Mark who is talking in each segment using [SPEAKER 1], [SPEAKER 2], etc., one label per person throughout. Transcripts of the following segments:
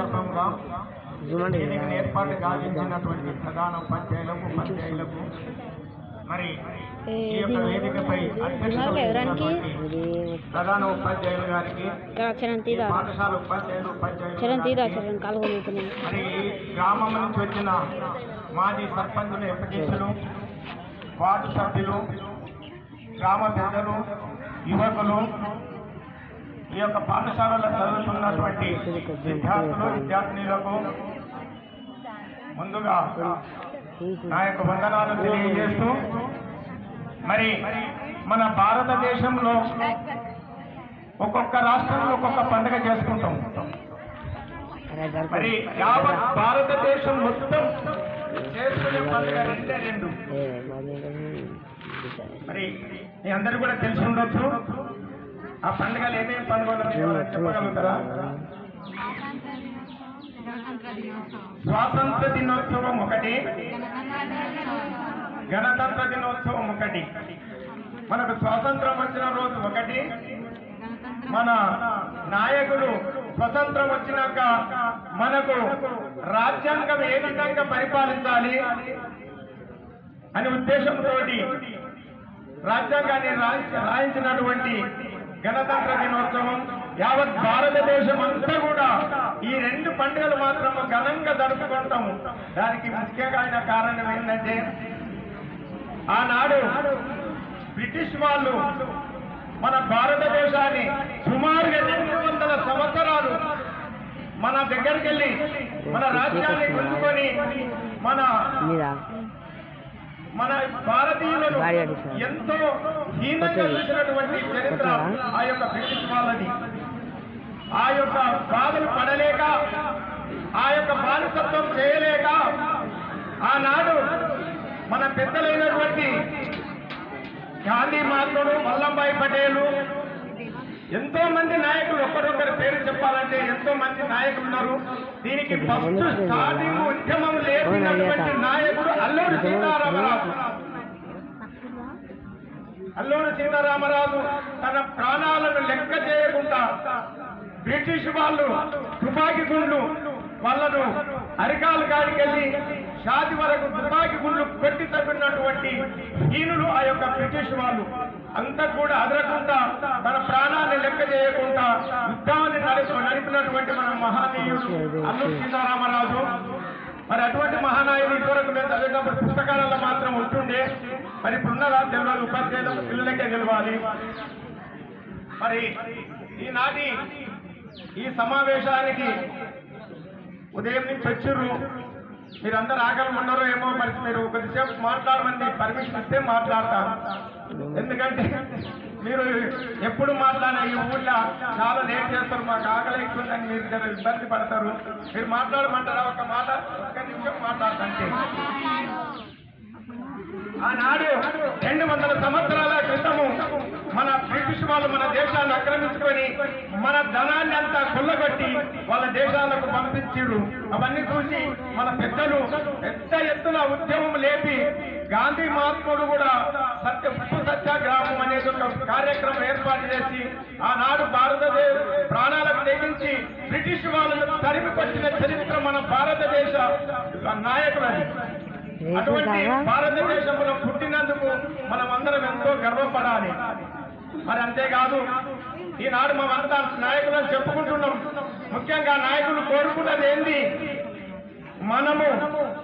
[SPEAKER 1] సందర్భంగా దీనికి ఏర్పాటు గావించినటువంటి ప్రధాన ఉపాధ్యాయులకు మరి ఈ యొక్క వేదికపై అధ్యక్షులు ప్రధాన ఉపాధ్యాయులు గారికి పాఠశాల ఉపాధ్యాయులు మరి గ్రామం నుంచి వచ్చిన మాజీ సర్పంచులు ఎంపీటీసీలు వార్డు సభ్యులు గ్రామ పెద్దలు యువకులు ఈ యొక్క పాఠశాలలో చదువుతున్నటువంటి విద్యార్థులు విద్యార్థినులకు ముందుగా నా యొక్క వందనాలు తెలియజేస్తూ మరి మన భారతదేశంలో ఒక్కొక్క రాష్ట్రంలో ఒక్కొక్క పండుగ చేసుకుంటాం. మరి యావత్ భారతదేశం మొత్తం చేసుకునే పండుగ రెండు. మరి మీ అందరూ కూడా తెలిసి ఉండొచ్చు. ఆ పండుగలు ఏమేమి పండుగలు చెప్పగలుగుతారా? స్వాతంత్ర దినోత్సవం ఒకటి, గణతంత్ర దినోత్సవం ఒకటి. మనకు స్వాతంత్రం వచ్చిన రోజు ఒకటి, మన నాయకులు స్వతంత్రం వచ్చినాక మనకు రాజ్యాంగం ఏ విధంగా పరిపాలించాలి అనే ఉద్దేశంతో రాజ్యాంగాన్ని రాయించినటువంటి గణతంత్ర దినోత్సవం. యావత్ భారతదేశం అంతా కూడా ఈ రెండు పండుగలు మాత్రం ఘనంగా జరుపుకుంటాము. దానికి ముఖ్యమైన కారణం ఏంటంటే ఆనాడు బ్రిటిష్ వాళ్ళు మన భారతదేశాన్ని సుమారుగా 200 సంవత్సరాలు మన దగ్గరికి వెళ్ళి మన రాజ్యాన్ని గుంజుకొని మన భారతీయులను ఎంతో హీనంగా చూసినటువంటి చరిత్ర ఆ యొక్క బ్రిటిష్ వాళ్ళది. ఆ యొక్క బాధలు పడలేక, ఆ యొక్క బానిసత్వం చేయలేక ఆనాడు మన పెద్దలైనటువంటి గాంధీ మహాత్ముడు, వల్లభాయ్ పటేలు, ఎంతో మంది నాయకులు, ఒక్కరొక్కరి పేరు చెప్పాలంటే ఎంతో మంది నాయకులు ఉన్నారు. దీనికి ఫస్ట్ స్టార్టింగ్ ఉద్యమం లేపినటువంటి నాయకుడు అల్లూరి సీతారామరాజు. అల్లూరి సీతారామరాజు తన ప్రాణాలను లెక్క చేయకుండా బ్రిటిష్ వాళ్ళు తుపాకీ గుండ్లు వాళ్ళను అరికాలు కాడికెళ్ళి షాది వరకు తుపాకీ గుండ్లు పెట్టి తప్పినటువంటి హీనులు ఆ యొక్క బ్రిటిష్ వాళ్ళు. అంతా కూడా అదరకుండా తన ప్రాణాన్ని లెక్క చేయకుండా యుద్ధాన్ని నడిపినటువంటి మన మహానీయుడు అల్లూరి సీతారామరాజు. మరి అటువంటి మహానాయుడు ఇదివరకు మేము చదివేటప్పుడు పుస్తకాలలో మాత్రం ఉంటుండే. మరి ఇప్పుడున్నదా తెలియదు, ఉపాధ్యాయులకు పిల్లలకే తెలియాలి. మరి ఈనాటి ఈ సమావేశానికి ఉదయం నుంచి వచ్చిర్రు. మీరందరూ ఆకలి ఉన్నారో ఏమో, మరి మీరు కొద్దిసేపు మాట్లాడమని పర్మిషన్ ఇస్తే మాట్లాడతారు. ఎందుకంటే మీరు ఎప్పుడు మాట్లాడినా ఈ ఊళ్ళో చాలా లేట్ చేస్తారు, మాకు ఆకలి ఎక్కుందని మీరు జర ఇబ్బంది పడతారు. మీరు మాట్లాడమంటారా? ఒక్క నిమిషం మాట్లాడతాంటే. ఆనాడు 200 సంవత్సరాల క్రితము మన బ్రిటిష్ వాళ్ళు మన దేశాన్ని ఆక్రమించుకొని మన ధనాన్ని అంతా కొల్లగొట్టి వాళ్ళ దేశాలకు పంపించారు. అవన్నీ చూసి మన పెద్దలు పెద్ద ఎత్తున ఉద్యమం లేపి గాంధీ మహాత్ముడు కూడా ఉప్పు సత్యాగ్రహం అనేది ఒక కార్యక్రమం ఏర్పాటు చేసి ఆనాడు భారతదేశ ప్రాణాలకు తెగించి బ్రిటిష్ వాళ్ళను తరిమి కొట్టిన చరిత్ర మన భారతదేశ నాయకులని. అటువంటి భారతదేశంలో పుట్టినందుకు మనం అందరం ఎంతో గర్వపడాలి. మరి అంతేకాదు, ఈనాడు మేమంతా నాయకులను చెప్పుకుంటున్నాం. ముఖ్యంగా నాయకులు కోరుకున్నది ఏంది? మనము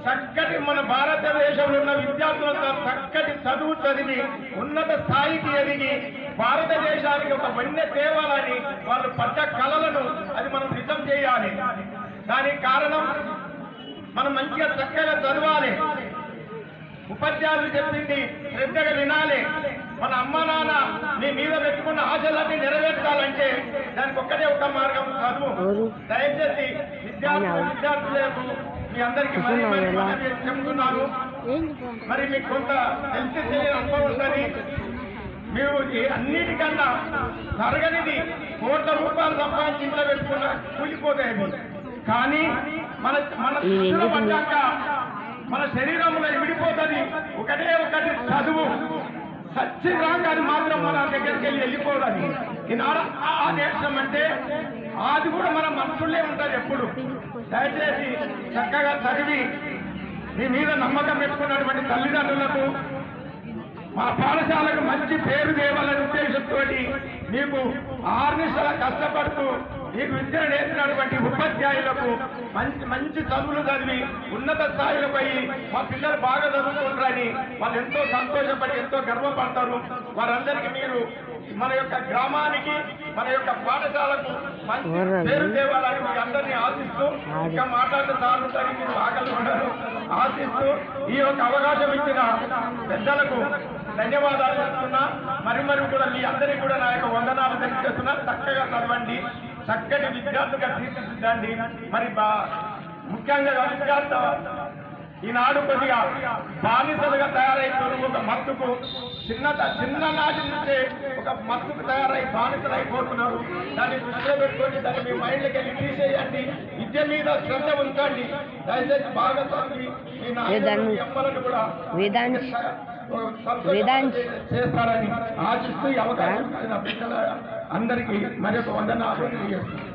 [SPEAKER 1] చక్కటి మన భారతదేశంలో ఉన్న విద్యార్థులంతా చక్కటి చదువు చదివి ఉన్నత స్థాయికి ఎదిగి భారతదేశానికి ఒక వన్య తేవాలని వాళ్ళు పడ్డ కళలను అది మనం నిజం చేయాలి. దానికి కారణం మనం మంచిగా చక్కగా చదవాలి, ఉపాధ్యాయులు చెప్పింది శ్రద్ధగా వినాలి. మన అమ్మ నాన్న నీ మీద పెట్టుకున్న ఆశలన్నీ నెరవేర్చాలంటే దానికి ఒక్కటే ఒక మార్గం చదువు. దయచేసి విద్యార్థులకు మీ అందరికీ చెప్తున్నాను. మరి మీకు కొంత తెలిసి అనుభవం ఉంటుంది. మీరు అన్నిటికన్నా తరగనిది కోట్ల రూపాయలు సంపాదించి ఇంట్లో పెట్టుకున్న కూలిపోతాయి. కానీ మన పడ్డాక మన శరీరంలో విడిపోతుంది ఒకటే ఒకటి చదువు. సత్యరాగాన్ని మాత్రం మన దగ్గరికి వెళ్ళిపోతుంది. ఈనాడు ఆ దేశం అంటే అది కూడా మన మనసులే ఉంటుంది ఎప్పుడు. దయచేసి చక్కగా చదివి మీ మీద నమ్మకం పెట్టుకున్నటువంటి తల్లిదండ్రులకు మా పాఠశాలకు మంచి పేరు తేవాలనే ఉద్దేశంతో మీకు ఆర్నిశల కష్టపడుతూ మీకు విద్యను నేర్పినటువంటి ఉపాధ్యాయులకు మంచి చదువులు చదివి ఉన్నత స్థాయిలో పోయి మా పిల్లలు బాగా చదువుకుంటారని వాళ్ళు ఎంతో సంతోషపడి ఎంతో గర్వపడతారు. వారందరికీ మీరు మన యొక్క గ్రామానికి మన యొక్క పాఠశాలకు మంచి పేరు తేవాలని మీ అందరినీ ఆశిస్తూ ఇంకా మాట్లాడితే చాలుంటారు, మీరు ఆకలి ఉండరు ఆశిస్తూ ఈ యొక్క అవకాశం ఇచ్చిన పెద్దలకు ధన్యవాదాలు చెప్తున్నా. మరి కూడా మీ అందరికీ కూడా నా యొక్క వందనాలు తెలియజేస్తున్నా. చక్కగా చదవండి, చక్కటి విద్యార్థులుగా తీర్చిదిద్దండి. మరి ముఖ్యంగా విద్యార్థి ఈనాడు కొద్దిగా బానిసలుగా తయారైపోరు. ఒక మత్తుకు చిన్ననాటి నుంచే ఒక మత్తుకు తయారై బానిసలు అయిపోతున్నారు. దాన్ని దృష్టిలో పెట్టుకొని దాన్ని మీ మైండ్కి వెళ్ళి తీసేయండి. విద్య మీద శ్రద్ధ ఉంచండి. దయచేసి బాగా చదివి మీ అమ్మలను కూడా చేస్తారని ఆశిస్తూ ఈ అవకాశం ఇచ్చిన పిల్లల అందరికీ మరొక వందనాలు తెలియజేస్తున్నాను.